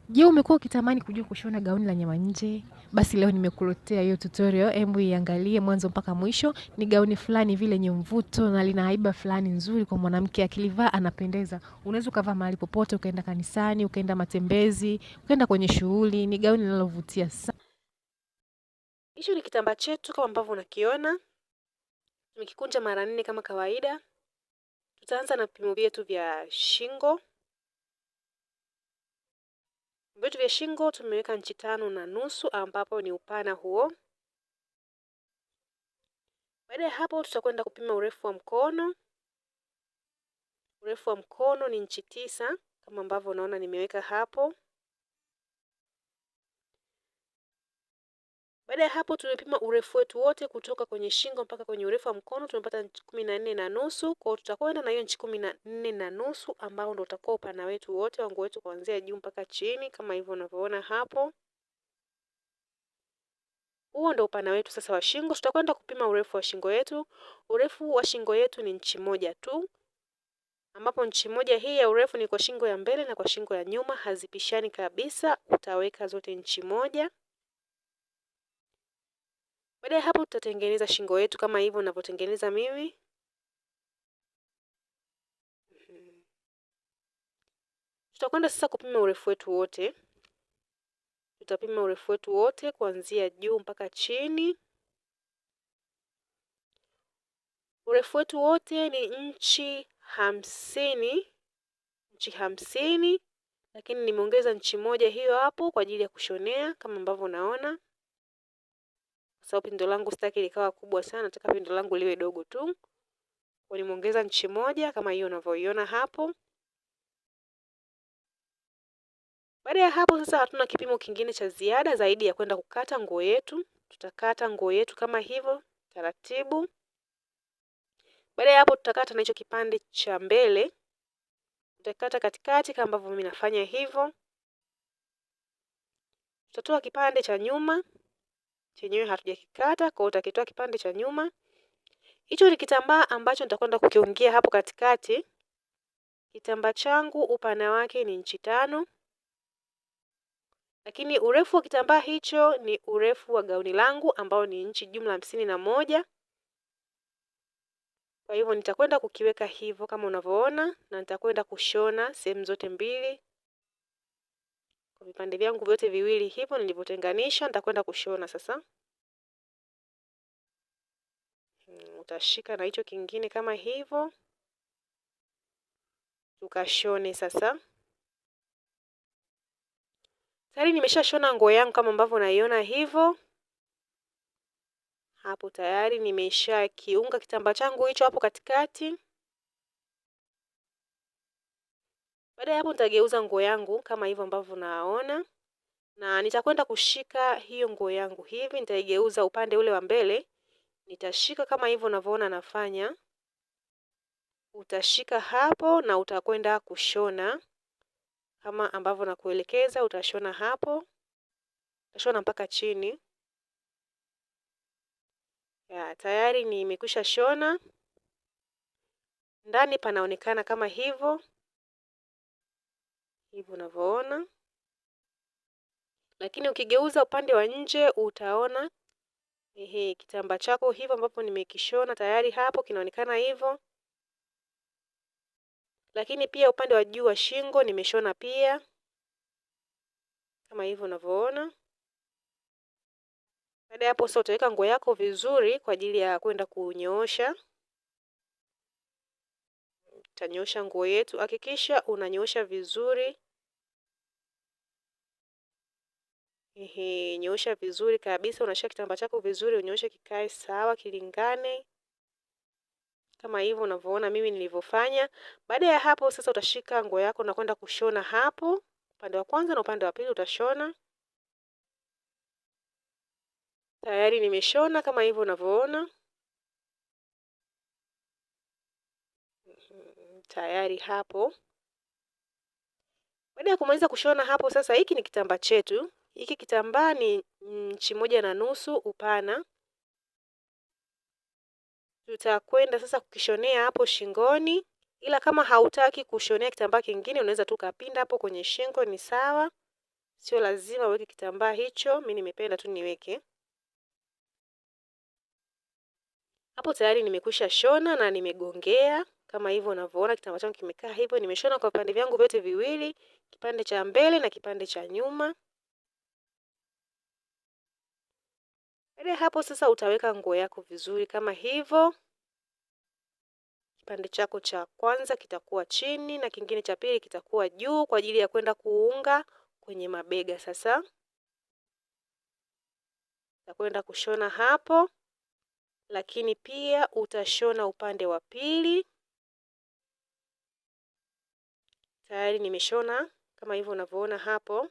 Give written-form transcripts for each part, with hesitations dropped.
Je, umekuwa ukitamani kujua kushona gauni la nyama nje? Basi leo nimekuletea hiyo tutorial, hebu iangalie mwanzo mpaka mwisho. Ni gauni fulani vile yenye mvuto na lina haiba fulani nzuri kwa mwanamke akilivaa anapendeza. Unaweza ukavaa mahali popote, ukaenda kanisani, ukaenda matembezi, ukaenda kwenye shughuli. Ni gauni linalovutia sana. Hicho ni kitambaa chetu kama ambavyo unakiona. Tumekikunja mara 4 kama kawaida. Tutaanza na vipimo vyetu vya shingo. Vitu vya shingo tumeweka inchi 5.5 ambapo ni upana huo. Baada ya hapo tutakwenda kupima urefu wa mkono. Urefu wa mkono ni inchi 9 kama ambavyo unaona nimeweka hapo. Baada ya hapo tumepima urefu wetu wote kutoka kwenye shingo mpaka kwenye urefu wa mkono, tumepata inchi 14.5. Kwa hiyo tutakwenda na hiyo inchi 14.5 ambao ndio utakuwa upana wetu wote wa nguo yetu kuanzia juu mpaka chini kama hivyo unavyoona hapo. Huo ndio upana wetu sasa wa shingo. Tutakwenda kupima urefu wa shingo yetu. Urefu wa shingo yetu ni inchi 1 tu. Ambapo inchi 1 hii ya urefu ni kwa shingo ya mbele na kwa shingo ya nyuma, hazipishani kabisa, utaweka zote inchi 1. Baada ya hapo tutatengeneza shingo yetu kama hivyo ninavyotengeneza mimi. Tutakwenda sasa kupima urefu wetu wote. Tutapima urefu wetu wote kuanzia juu mpaka chini. Urefu wetu wote ni inchi 50. Inchi 50, lakini nimeongeza inchi 1 hiyo hapo kwa ajili ya kushonea kama ambavyo unaona. Kwa sababu pindo langu sitaki likawa kubwa sana, nataka pindo langu liwe dogo tu. Kwa nimeongeza inchi 1 kama hiyo unavyoiona hapo. Baada ya hapo sasa hatuna kipimo kingine cha ziada zaidi ya kwenda kukata nguo yetu. Tutakata nguo yetu kama hivyo taratibu. Baada ya hapo tutakata na hicho kipande cha mbele. Tutakata katikati kama ambavyo mimi nafanya hivyo. Tutatoa kipande cha nyuma. Chenyewe hatujakikata, kwa hiyo utakitoa kipande cha nyuma. Hicho ni kitambaa ambacho nitakwenda kukiungia hapo katikati. Kitambaa changu upana wake ni inchi 5. Lakini urefu wa kitambaa hicho ni urefu wa gauni langu ambao ni inchi jumla 51. Kwa hivyo nitakwenda kukiweka hivyo kama unavyoona na nitakwenda kushona sehemu zote mbili. Kwa vipande vyangu vyote viwili hivyo nilivyotenganisha nitakwenda kushona sasa. Utashika na hicho kingine kama hivyo. Tukashone sasa. Tayari nimeshashona nguo yangu kama ambavyo unaiona hivyo. Hapo tayari nimeshakiunga kitambaa changu hicho hapo katikati. Baada ya hapo nitageuza nguo yangu kama hivyo ambavyo unaona. Na nitakwenda kushika hiyo nguo yangu hivi, nitaigeuza upande ule wa mbele. Nitashika kama hivyo unavyoona nafanya. Utashika hapo na utakwenda kushona. Kama ambavyo nakuelekeza utashona hapo. Utashona mpaka chini. Ya, tayari nimekwisha shona. Ndani panaonekana kama hivyo. Hivyo unavyoona. Lakini ukigeuza upande wa nje utaona kitambaa chako hivyo ambapo nimekishona tayari hapo kinaonekana hivyo. Lakini pia upande wa juu wa shingo nimeshona pia. Kama hivyo unavyoona. Baada ya hapo sasa utaweka nguo yako vizuri kwa ajili ya kwenda kunyoosha. Utanyoosha nguo yetu. Hakikisha unanyoosha vizuri. Nyoosha vizuri kabisa, unashika kitambaa chako vizuri, unyooshe kikae sawa, kilingane. Kama hivyo unavyoona mimi nilivyofanya. Baada ya hapo sasa utashika nguo yako na kwenda kushona hapo. Upande wa kwanza na upande wa pili utashona. Tayari nimeshona kama hivyo unavyoona. Tayari hapo. Baada ya kumaliza kushona hapo sasa hiki ni kitambaa chetu. Hiki kitambaa ni inchi 1.5 upana. Tutakwenda sasa kukishonea hapo shingoni. Ila kama hautaki kushonea kitambaa kingine unaweza tu kapinda hapo kwenye shingo ni sawa. Sio lazima uweke kitambaa hicho, mimi nimependa tu niweke. Hapo tayari nimekwisha shona na nimegongea kama hivyo unavyoona kitambaa changu kimekaa hivyo. Nimeshona kwa vipande vyangu vyote viwili, kipande cha mbele na kipande cha nyuma. Baada ya hapo sasa utaweka nguo yako vizuri kama hivyo. Kipande chako cha kwanza kitakuwa chini na kingine cha pili kitakuwa juu kwa ajili ya kwenda kuunga kwenye mabega. Sasa utakwenda kushona hapo, lakini pia utashona upande wa pili. Tayari nimeshona kama hivyo unavyoona hapo.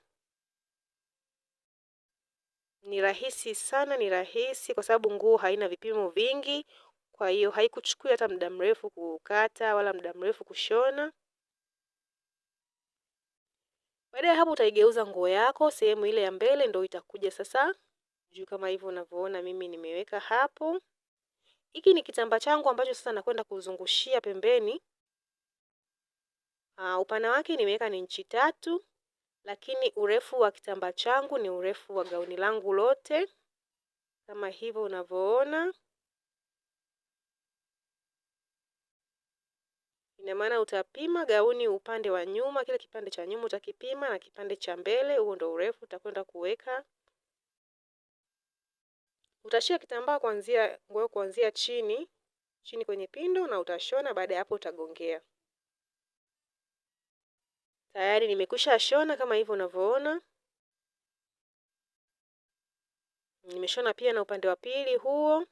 Ni rahisi sana, ni rahisi kwa sababu nguo haina vipimo vingi. Kwa hiyo haikuchukui hata muda mrefu kukata wala muda mrefu kushona. Baada ya hapo utaigeuza nguo yako, sehemu ile ya mbele ndio itakuja sasa juu kama hivyo unavyoona mimi nimeweka hapo. Hiki ni kitambaa changu ambacho sasa nakwenda kuzungushia pembeni. Upana wake nimeweka ni inchi 3, lakini urefu wa kitambaa changu ni urefu wa gauni langu lote kama hivyo unavyoona. Ina maana utapima gauni upande wa nyuma, kile kipande cha nyuma utakipima na kipande cha mbele, huo ndio urefu utakwenda kuweka. Utashika kitambaa kuanzia chini kwenye pindo na utashona. Baada ya hapo utagongea. Tayari nimekwisha shona kama hivyo unavyoona. Nimeshona pia na upande wa pili huo.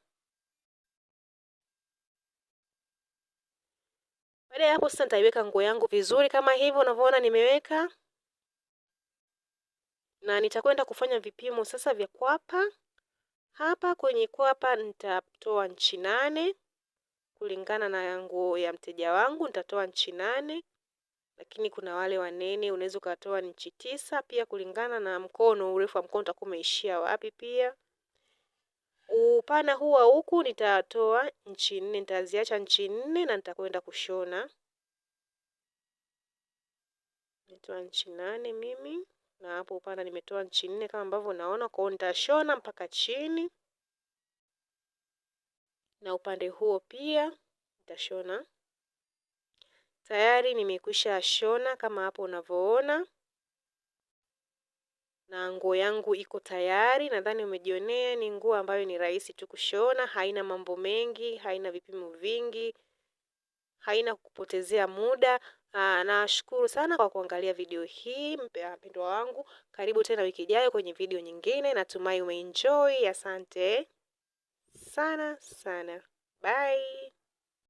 Baada ya hapo sasa nitaiweka nguo yangu vizuri kama hivyo unavyoona nimeweka. Na nitakwenda kufanya vipimo sasa vya kwapa. Hapa kwenye kwapa nitatoa inchi 8 kulingana na nguo ya mteja wangu, nitatoa inchi 8. Lakini kuna wale wanene unaweza ukatoa inchi 9 pia kulingana na mkono, urefu wa mkono utakuwa umeishia wapi pia. Upana huwa huku nitatoa inchi 4, nitaziacha inchi 4 na nitakwenda kushona. Nitoa inchi 8 mimi na hapo upana nimetoa inchi 4 kama ambavyo unaona. Kwa hiyo nitashona mpaka chini. Na upande huo pia nitashona. Tayari nimekwisha shona kama hapo unavyoona. Na nguo yangu iko tayari. Nadhani umejionea ni nguo ambayo ni rahisi tu kushona, haina mambo mengi, haina vipimo vingi, haina kupotezea muda. Nashukuru sana kwa kuangalia video hii mpendwa wangu. Karibu tena wiki ijayo kwenye video nyingine. Natumai umeenjoy. Asante sana sana. Bye.